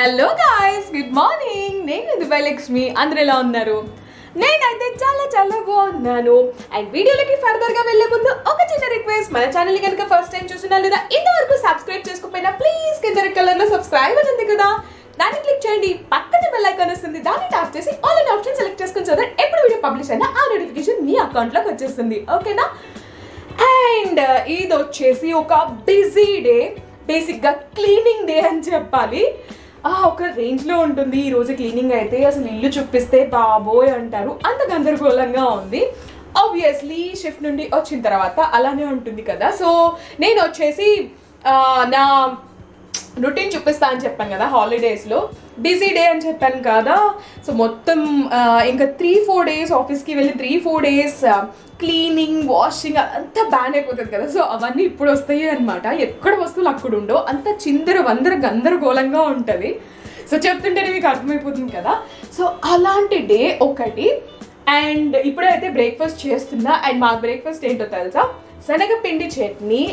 Hello guys, good morning. నేను Dubai Lakshmi. అందరూ ఎలా ఉన్నారు? నేనైతే చాలా బాగున్నాను. అండ్ వీడియోలకి ఫర్దర్గా వెళ్ళే ముందు ఒక చిన్న రిక్వెస్ట్, మన ఛానల్ కనుక ఫస్ట్ టైం చూసినా లేదా ఇంతవరకు సబ్స్క్రైబ్ చేసుకోకపోయినా ప్లీజ్ కింద రెడ్ కలర్లో సబ్స్క్రైబ్ అని ఉంది కదా, దాన్ని క్లిక్ చేయండి. పక్కన బెల్ ఐకాన్ వస్తుంది, దాన్ని ట్యాప్ చేసి ఆల్ అనే ఆప్షన్ సెలెక్ట్ చేసుకుని సో దట్ ఎప్పుడు వీడియో పబ్లిష్ అయినా ఆ నోటిఫికేషన్ మీ అకౌంట్లోకి వచ్చేస్తుంది. ఓకేనా? అండ్ ఇది వచ్చేసి ఒక బిజీ డే, బేసిక్గా క్లీనింగ్ డే అని చెప్పాలి. ఒక రేంజ్లో ఉంటుంది ఈరోజు క్లీనింగ్ అయితే. అసలు ఇల్లు చూపిస్తే బాబోయ్ అంటారు, అంత గందరగోళంగా ఉంది. ఆబ్వియస్లీ షిఫ్ట్ నుండి వచ్చిన తర్వాత అలానే ఉంటుంది కదా. సో నేను వచ్చేసి నా రొటీన్ చూపిస్తా అని చెప్పాను కదా, హాలిడేస్లో బిజీ డే అని చెప్పాను కదా. సో మొత్తం ఇంకా 3-4 days ఆఫీస్కి వెళ్ళి 3-4 days క్లీనింగ్, వాషింగ్ అంతా బ్యాన్ అయిపోతుంది కదా. సో అవన్నీ ఇప్పుడు వస్తాయి అనమాట. ఎక్కడ వస్తువులు అక్కడ ఉండవు, అంత చిందర వందర గందరగోళంగా ఉంటుంది. సో చెప్తుంటేనే మీకు అర్థమైపోతుంది కదా. సో అలాంటి డే ఒకటి. అండ్ ఇప్పుడైతే బ్రేక్ఫాస్ట్ చేస్తున్నా. అండ్ మా బ్రేక్ఫాస్ట్ ఏంటో తెలుసా? శనగపిండి చట్నీ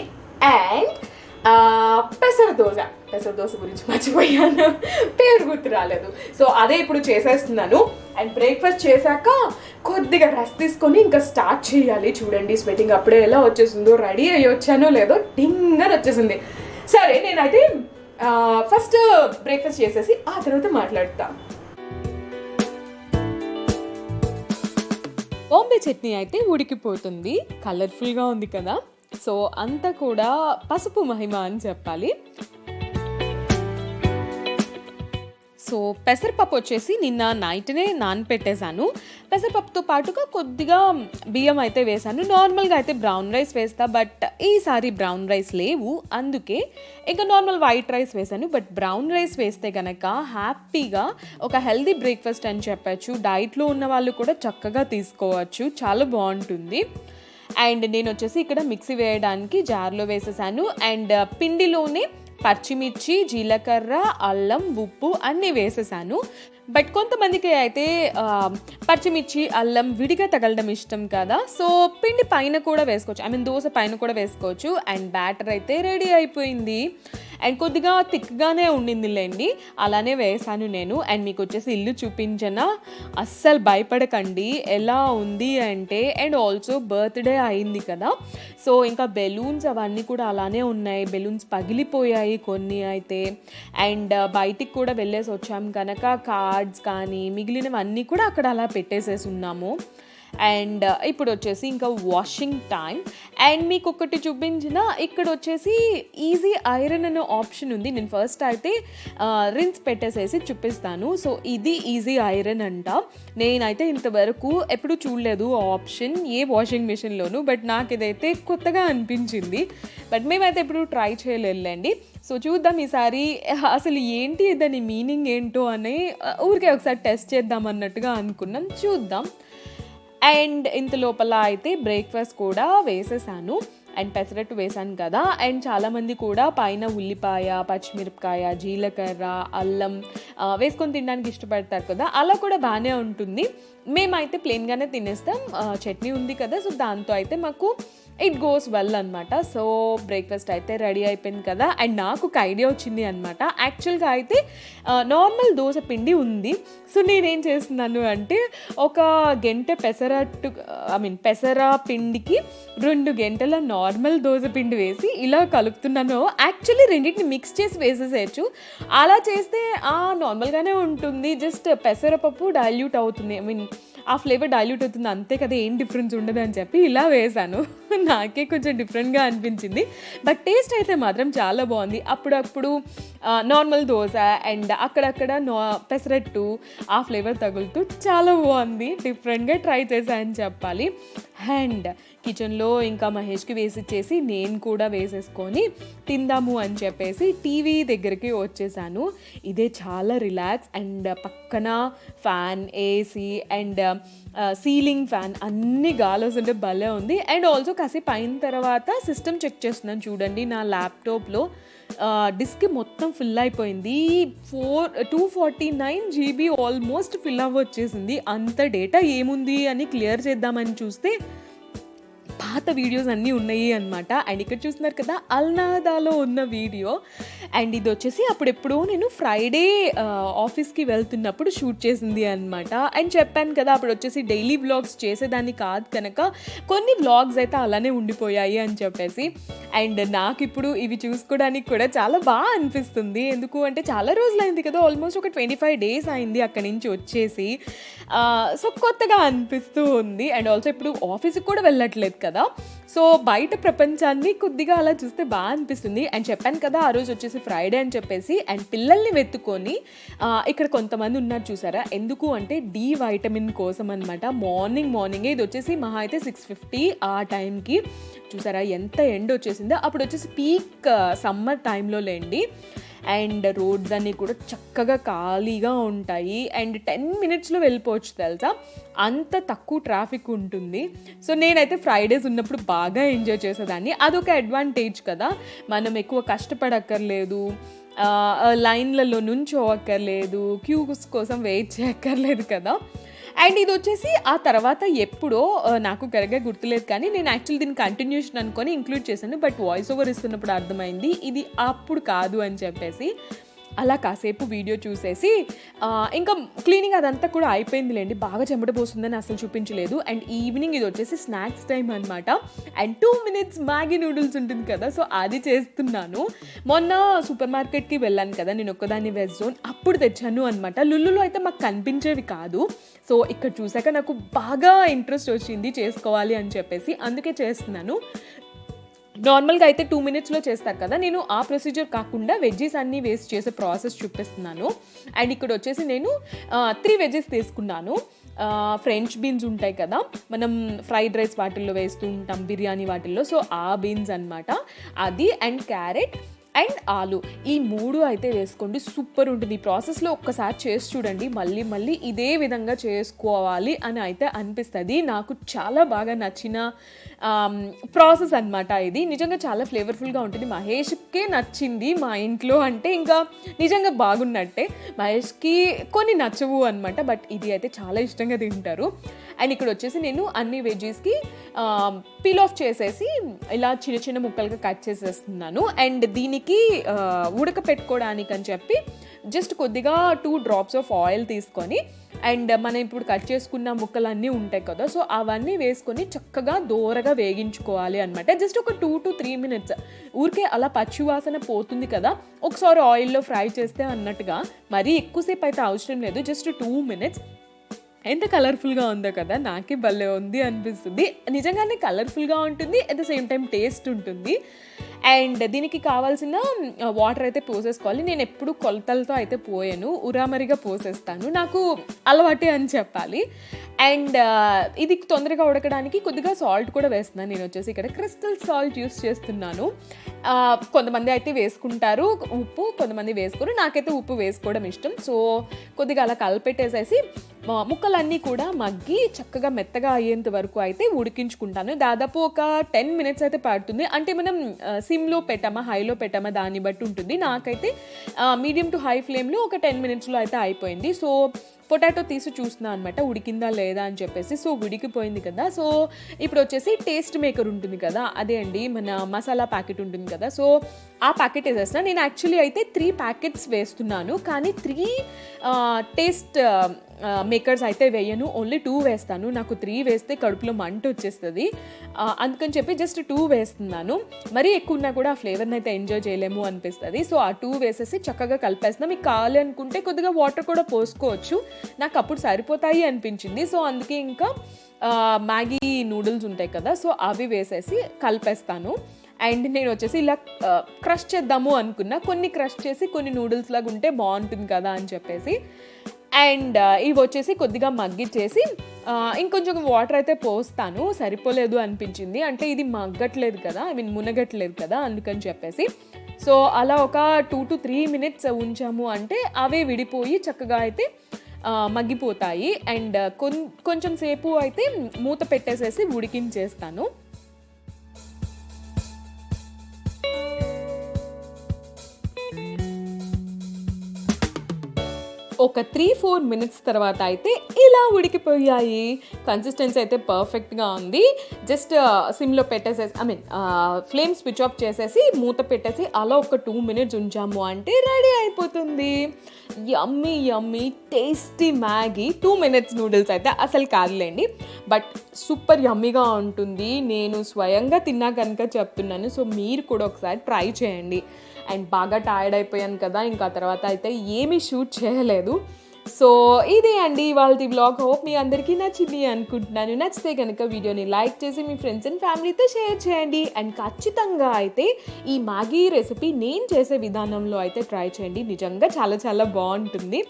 అండ్ పెసర దోశ గురించి మర్చిపోయాను, పేరు గుర్తు రాలేదు. సో అదే ఇప్పుడు చేసేస్తున్నాను. అండ్ బ్రేక్ఫాస్ట్ చేశాక కొద్దిగా రెస్ట్ తీసుకొని ఇంకా స్టార్ట్ చేయాలి. చూడండి స్వెటింగ్ అప్పుడే ఎలా వచ్చేసిందో, రెడీ అయ్యి వచ్చానో లేదో డింగ్ అని వచ్చేసింది. సరే, నేనైతే ఫస్ట్ బ్రేక్ఫాస్ట్ చేసేసి ఆ తర్వాత మాట్లాడతా. బాంబే చట్నీ అయితే ఉడికిపోతుంది, కలర్ఫుల్గా ఉంది కదా. సో అంతా కూడా పసుపు మహిమ అని చెప్పాలి. సో పెసరపప్పు వచ్చేసి నిన్న నైట్నే నానపెట్టేశాను. పెసరపప్పుతో పాటుగా కొద్దిగా బియ్యం అయితే వేసాను. నార్మల్గా అయితే బ్రౌన్ రైస్ వేస్తా, బట్ ఈసారి బ్రౌన్ రైస్ లేవు, అందుకే ఇంకా నార్మల్ వైట్ రైస్ వేసాను. బట్ బ్రౌన్ రైస్ వేస్తే కనుక హ్యాపీగా ఒక హెల్దీ బ్రేక్ఫాస్ట్ అని చెప్పచ్చు. డైట్లో ఉన్న వాళ్ళు కూడా చక్కగా తీసుకోవచ్చు, చాలా బాగుంటుంది. అండ్ నేను వచ్చేసి ఇక్కడ మిక్సీ వేయడానికి జార్లో వేసేసాను. అండ్ పిండిలోనే పచ్చిమిర్చి, జీలకర్ర, అల్లం, ఉప్పు అన్నీ వేసేసాను. బట్ కొంతమందికి అయితే పచ్చిమిర్చి, అల్లం విడిగా తగలడం ఇష్టం కదా. సో పిండి పైన కూడా వేసుకోవచ్చు, దోశ పైన కూడా వేసుకోవచ్చు. అండ్ బ్యాటర్ అయితే రెడీ అయిపోయింది. అండ్ కొద్దిగా థిక్గానే ఉండిందిలేండి, అలానే వేసాను నేను. అండ్ మీకు వచ్చేసి ఇల్లు చూపించనా, అస్సలు భయపడకండి. ఎలా ఉంది అంటే, అండ్ ఆల్సో బర్త్డే అయింది కదా. సో ఇంకా బెలూన్స్ అవన్నీ కూడా అలానే ఉన్నాయి. బెలూన్స్ పగిలిపోయాయి కొన్ని అయితే. అండ్ బయటికి కూడా వెళ్ళేసి వచ్చాం కనుక కార్డ్స్ కానీ మిగిలినవన్నీ కూడా అక్కడ అలా పెట్టేసేసి ఉన్నాము. అండ్ ఇప్పుడు వచ్చేసి ఇంకా వాషింగ్ టైం. అండ్ మీకు ఒకటి చూపించిన, ఇక్కడ వచ్చేసి ఈజీ ఐరన్ అనే ఆప్షన్ ఉంది. నేను ఫస్ట్ అయితే రిన్స్ పెట్టేసేసి చూపిస్తాను. సో ఇది ఈజీ ఐరన్ అంట. నేనైతే ఇంతవరకు ఎప్పుడు చూడలేదు ఆ ఆప్షన్ ఏ వాషింగ్ మిషన్లోనూ, బట్ నాకు ఇదైతే కొత్తగా అనిపించింది. బట్ మేమైతే ఎప్పుడు ట్రై చేయలేండి. సో చూద్దాం ఈసారి అసలు ఏంటి దాని మీనింగ్ ఏంటో అని ఊరికే ఒకసారి టెస్ట్ చేద్దాం అన్నట్టుగా అనుకున్నాం, చూద్దాం. అండ్ ఇంత లోపల అయితే బ్రేక్ఫాస్ట్ కూడా వేసేసాను. అండ్ పెసరట్టు వేసాను కదా. అండ్ చాలామంది కూడా పైన ఉల్లిపాయ, పచ్చిమిరపకాయ, జీలకర్ర, అల్లం వేసుకొని తినడానికి ఇష్టపడతారు కదా, అలా కూడా బాగానే ఉంటుంది. మేమైతే ప్లెయిన్గానే తినేస్తాం. చట్నీ ఉంది కదా, సో దాంతో అయితే మాకు ఇట్ గోస్ వెల్ అనమాట. సో బ్రేక్ఫాస్ట్ అయితే రెడీ అయిపోయింది కదా. అండ్ నాకు ఒక ఐడియా వచ్చింది అనమాట. యాక్చువల్గా అయితే నార్మల్ దోశ పిండి ఉంది. సో నేనేం చేస్తున్నాను అంటే, ఒక గంట పెసర పిండికి 2 గంటల నార్మల్ దోశ పిండి వేసి ఇలా కలుపుతున్నాను. యాక్చువల్లీ రెండింటిని మిక్స్ చేసి వేసేసేయచ్చు. అలా చేస్తే నార్మల్గానే ఉంటుంది, జస్ట్ పెసరపప్పు డైల్యూట్ అవుతుంది, ఆ ఫ్లేవర్ డైల్యూట్ అవుతుంది, అంతే కదా, ఏం డిఫరెన్స్ ఉండదు అని చెప్పి ఇలా వేసాను. నాకే కొంచెం డిఫరెంట్గా అనిపించింది, బట్ టేస్ట్ అయితే మాత్రం చాలా బాగుంది. అప్పుడప్పుడు నార్మల్ దోశ అండ్ అక్కడక్కడ పెసరట్టు ఆ ఫ్లేవర్ తగులుతూ చాలా బాగుంది. డిఫరెంట్గా ట్రై చేశాను చెప్పాలి. అండ్ కిచెన్లో ఇంకా మహేష్కి వేసిచ్చేసి నేను కూడా వేసేసుకొని తిందాము అని చెప్పేసి టీవీ దగ్గరికి వచ్చేసాను. ఇదే చాలా రిలాక్స్. అండ్ పక్కన fan, AC and ceiling fan అన్ని గాలి వస్తుంటే భలే ఉంది. అండ్ ఆల్సో కాసేపు అయిన తర్వాత సిస్టమ్ చెక్ చేస్తున్నాను. చూడండి నా ల్యాప్టాప్లో డిస్క్ మొత్తం ఫిల్ అయిపోయింది. 249 GB ఆల్మోస్ట్ ఫిల్ అవ్వచ్చేసింది. అంత డేటా ఏముంది అని క్లియర్ చేద్దామని చూస్తే పాత వీడియోస్ అన్నీ ఉన్నాయి అనమాట. అండ్ ఇక్కడ చూస్తున్నారు కదా అల్నాదాలో ఉన్న వీడియో. అండ్ ఇది వచ్చేసి అప్పుడెప్పుడో నేను ఫ్రైడే ఆఫీస్కి వెళ్తున్నప్పుడు షూట్ చేసింది అనమాట. అండ్ చెప్పాను కదా అప్పుడు వచ్చేసి డైలీ వ్లాగ్స్ చేసేదాన్ని కాదు కనుక కొన్ని వ్లాగ్స్ అయితే అలానే ఉండిపోయాయి అని చెప్పేసి. అండ్ నాకు ఇప్పుడు ఇవి చూసుకోవడానికి కూడా చాలా బాగా అనిపిస్తుంది. ఎందుకు అంటే చాలా రోజులైంది కదా, ఆల్మోస్ట్ ఒక 25 days అయింది అక్కడి నుంచి వచ్చేసి. సో కొత్తగా అనిపిస్తూ ఉంది. అండ్ ఆల్సో ఇప్పుడు ఆఫీస్కి కూడా వెళ్ళట్లేదు కదా, సో బయట ప్రపంచాన్ని కొద్దిగా అలా చూస్తే బాగా అనిపిస్తుంది. అండ్ చెప్పాను కదా ఆ రోజు వచ్చేసి ఫ్రైడే అని చెప్పేసి. అండ్ పిల్లల్ని వెతుకొని ఇక్కడ కొంతమంది ఉన్నారు చూసారా, ఎందుకు అంటే డి వైటమిన్ కోసం అనమాట. మార్నింగే ఇది వచ్చేసి మహా అయితే 6:50 ఆ టైంకి. చూసారా ఎంత ఎండ వచ్చేసిందో. అప్పుడు వచ్చేసి పీక్ సమ్మర్ టైంలో లేండి. అండ్ రోడ్స్ అన్నీ కూడా చక్కగా ఖాళీగా ఉంటాయి. అండ్ 10 minutesలో వెళ్ళిపోవచ్చు తెలుసా, అంత తక్కువ ట్రాఫిక్ ఉంటుంది. సో నేనైతే ఫ్రైడేస్ ఉన్నప్పుడు బాగా ఎంజాయ్ చేసేదాన్ని. అదొక అడ్వాంటేజ్ కదా, మనం ఎక్కువ కష్టపడక్కర్లేదు, లైన్లలో నుంచోవక్కర్లేదు, క్యూస్ కోసం వెయిట్ చేయక్కర్లేదు కదా. అండ్ ఇది వచ్చేసి ఆ తర్వాత ఎప్పుడో నాకు కరెక్ట్గా గుర్తులేదు, కానీ నేను యాక్చువల్లీ దీన్ని కంటిన్యూషన్ అనుకొని ఇంక్లూడ్ చేశాను. బట్ వాయిస్ ఓవర్ ఇస్తున్నప్పుడు అర్థమైంది ఇది అప్పుడు కాదు అని చెప్పేసి. అలా కాసేపు వీడియో చూసేసి ఇంకా క్లీనింగ్ అదంతా కూడా అయిపోయిందిలేండి. బాగా చెమట పోస్తుందని అసలు చూపించలేదు. అండ్ ఈవినింగ్ ఇది వచ్చేసి స్నాక్స్ టైం అనమాట. అండ్ 2 minutes మ్యాగీ నూడిల్స్ ఉంటుంది కదా, సో అది చేస్తున్నాను. మొన్న సూపర్ మార్కెట్కి వెళ్ళాను కదా నేను ఒక్కదాన్ని, వెజ్ జోన్, అప్పుడు తెచ్చాను అనమాట. లుల్లులో అయితే మాకు కనిపించేవి కాదు. సో ఇక్కడ చూసాక నాకు బాగా ఇంట్రెస్ట్ వచ్చింది చేసుకోవాలి అని చెప్పేసి, అందుకే చేస్తున్నాను. నార్మల్గా అయితే 2 minutesలో చేస్తారు కదా, నేను ఆ ప్రొసీజర్ కాకుండా వెజ్జెస్ అన్నీ వేస్ట్ చేసే ప్రాసెస్ చూపిస్తున్నాను. అండ్ ఇక్కడ వచ్చేసి నేను 3 వెజ్జెస్ తీసుకున్నాను. ఫ్రెంచ్ బీన్స్ ఉంటాయి కదా, మనం ఫ్రైడ్ రైస్ వాటిల్లో వేస్తూ ఉంటాం, బిర్యానీ వాటిల్లో, సో ఆ బీన్స్ అనమాట అది. అండ్ క్యారెట్ అండ్ ఆలు, ఈ 3 అయితే వేసుకోండి, సూపర్ ఉంటుంది. ఈ ప్రాసెస్లో ఒక్కసారి చేసి చూడండి, మళ్ళీ ఇదే విధంగా చేసుకోవాలి అని అయితే అనిపిస్తుంది. నాకు చాలా బాగా నచ్చిన ప్రాసెస్ అనమాట ఇది. నిజంగా చాలా ఫ్లేవర్ఫుల్గా ఉంటుంది. మహేష్కే నచ్చింది మా ఇంట్లో, అంటే ఇంకా నిజంగా బాగున్నట్టే. మహేష్కి కొన్ని నచ్చవు అనమాట, బట్ ఇది అయితే చాలా ఇష్టంగా తింటారు. అండ్ ఇక్కడ వచ్చేసి నేను అన్ని వెజ్జెస్కి పీల్ ఆఫ్ చేసేసి ఇలా చిన్న చిన్న ముక్కలుగా కట్ చేసేస్తున్నాను. అండ్ దీనికి ఉడకపెట్టుకోవడానికి అని చెప్పి జస్ట్ కొద్దిగా 2 drops ఆఫ్ ఆయిల్ తీసుకొని, అండ్ మనం ఇప్పుడు కట్ చేసుకున్న ముక్కలన్నీ ఉంటాయి కదా, సో అవన్నీ వేసుకొని చక్కగా దోరగా వేగించుకోవాలి అనమాట. జస్ట్ ఒక 2 to 3 minutes ఊరికే అలా పచ్చివాసన పోతుంది కదా, ఒకసారి ఆయిల్లో ఫ్రై చేస్తే అన్నట్టుగా. మరీ ఎక్కువసేపు అయితే అవసరం లేదు, జస్ట్ 2 minutes. ఎంత కలర్ఫుల్గా ఉందో కదా, నాకే భలే ఉంది అనిపిస్తుంది. నిజంగానే కలర్ఫుల్గా ఉంటుంది, at the same time taste ఉంటుంది. అండ్ దీనికి కావాల్సిన వాటర్ అయితే పోసేసుకోవాలి. నేను ఎప్పుడు కొలతలతో అయితే పోయాను, ఉరామరిగా పోసేస్తాను, నాకు అలవాటే అని చెప్పాలి. అండ్ ఇది తొందరగా ఉడకడానికి కొద్దిగా సాల్ట్ కూడా వేస్తున్నాను. నేను వచ్చేసి ఇక్కడ క్రిస్టల్ సాల్ట్ యూస్ చేస్తున్నాను. కొంతమంది అయితే వేసుకుంటారు ఉప్పు, కొంతమంది వేసుకోరు. నాకైతే ఉప్పు వేసుకోవడం ఇష్టం. సో కొద్దిగా అలా కలిపెట్టేసేసి ముక్కలన్నీ కూడా మగ్గి చక్కగా మెత్తగా అయ్యేంత వరకు అయితే ఉడికించుకుంటాను. దాదాపు ఒక 10 minutes అయితే పడుతుంది. అంటే మనం సిమ్లో పెట్టామా హైలో పెట్టామా దాన్ని బట్టి ఉంటుంది. నాకైతే మీడియం టు హై ఫ్లేమ్లో ఒక 10 minutesలో అయితే అయిపోయింది. సో పొటాటో తీసి చూస్తున్నాను అనమాట ఉడికిందా లేదా అని చెప్పేసి. సో ఉడికిపోయింది కదా. సో ఇప్పుడు వచ్చేసి టేస్ట్ మేకర్ ఉంటుంది కదా, అదే అండి మన మసాలా ప్యాకెట్ ఉంటుంది కదా, సో ఆ ప్యాకెట్ వేసేస్తున్నాను. నేను యాక్చువల్లీ అయితే 3 packets వేస్తున్నాను, కానీ 3 టేస్ట్ మేకర్స్ అయితే వేయను, ఓన్లీ 2 వేస్తాను. నాకు 3 వేస్తే కడుపులో మంట వచ్చేస్తుంది, అందుకని చెప్పి జస్ట్ 2 వేస్తున్నాను. మరీ ఎక్కువ ఉన్నా కూడా ఆ ఫ్లేవర్ని అయితే ఎంజాయ్ చేయలేము అనిపిస్తుంది. సో ఆ 2 వేసేసి చక్కగా కలిపేస్తున్నాం. మీకు కావాలి అనుకుంటే కొద్దిగా వాటర్ కూడా పోసుకోవచ్చు, నాకు అప్పుడు సరిపోతాయి అనిపించింది. సో అందుకే ఇంకా మ్యాగీ నూడిల్స్ ఉంటాయి కదా, సో అవి వేసేసి కలిపేస్తాను. అండ్ నేను వచ్చేసి ఇలా క్రష్ చేద్దాము అనుకున్నా, కొన్ని క్రష్ చేసి కొన్ని నూడిల్స్ లాగా ఉంటే బాగుంటుంది కదా అని చెప్పేసి. అండ్ ఇవి వచ్చేసి కొద్దిగా మగ్గిచ్చేసి ఇంకొంచెం వాటర్ అయితే పోస్తాను, సరిపోలేదు అనిపించింది, అంటే ఇది మగ్గట్లేదు కదా, ఐ మీన్ మునగట్లేదు కదా, అందుకని చెప్పేసి. సో అలా ఒక 2 to 3 minutes ఉంచాము అంటే అవే విడిపోయి చక్కగా అయితే మగ్గిపోతాయి. అండ్ కొంచెం సేపు అయితే మూత పెట్టేసేసి ఉడికించేస్తాను. ఒక 3-4 minutes తర్వాత అయితే ఇలా ఉడికిపోయాయి. కన్సిస్టెన్సీ అయితే పర్ఫెక్ట్గా ఉంది. జస్ట్ సిమ్లో పెట్టేసేసి ఫ్లేమ్ స్విచ్ ఆఫ్ చేసేసి మూత పెట్టేసి అలా ఒక 2 minutes ఉంచాము అంటే రెడీ అయిపోతుంది. Yummy yummy tasty Maggi. 2 minutes noodles అయితే అసలు కాదులేండి, బట్ సూపర్ యమ్మీగా ఉంటుంది. నేను స్వయంగా తిన్నా కనుక చెప్తున్నాను. సో మీరు కూడా ఒకసారి ట్రై చేయండి. అండ్ బాగా టైర్డ్ అయిపోయాను కదా, ఇంకా తర్వాత అయితే ఏమీ షూట్ చేయలేదు. సో ఇదే అండి ఇవాళ వ్లాగ్. హోప్ మీ అందరికీ నచ్చింది అనుకుంటున్నాను. నచ్చితే కనుక వీడియోని లైక్ చేసి మీ ఫ్రెండ్స్ అండ్ ఫ్యామిలీతో షేర్ చేయండి. అండ్ ఖచ్చితంగా అయితే ఈ మ్యాగీ రెసిపీ నేను చేసే విధానంలో అయితే ట్రై చేయండి. నిజంగా చాలా చాలా బాగుంటుంది.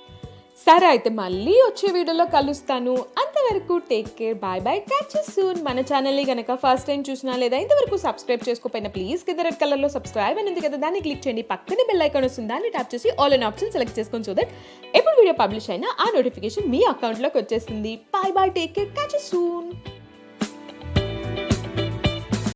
సరే అయితే మళ్ళీ వచ్చే వీడియోలో కలుస్తాను. అంతవరకు take care, bye bye, catch you soon. మన ఛానల్ని కనుక ఫస్ట్ టైం చూసినా లేదా ఇంతవరకు సబ్స్క్రైబ్ చేసుకోకపోయినా ప్లీజ్ కింద రెడ్ కలర్లో సబ్స్క్రైబ్ అని ఉంది కదా, దాన్ని క్లిక్ చేయండి. పక్కనే బెల్ ఐకాన్ వస్తుంది, దాన్ని ట్యాప్ చేసి ఆల్ అనే ఆప్షన్ సెలెక్ట్ చేసుకొని సో దట్ ఎప్పుడు వీడియో పబ్లిష్ అయినా ఆ నోటిఫికేషన్ మీ అకౌంట్లోకి వచ్చేస్తుంది. Bye bye, take care, catch you soon.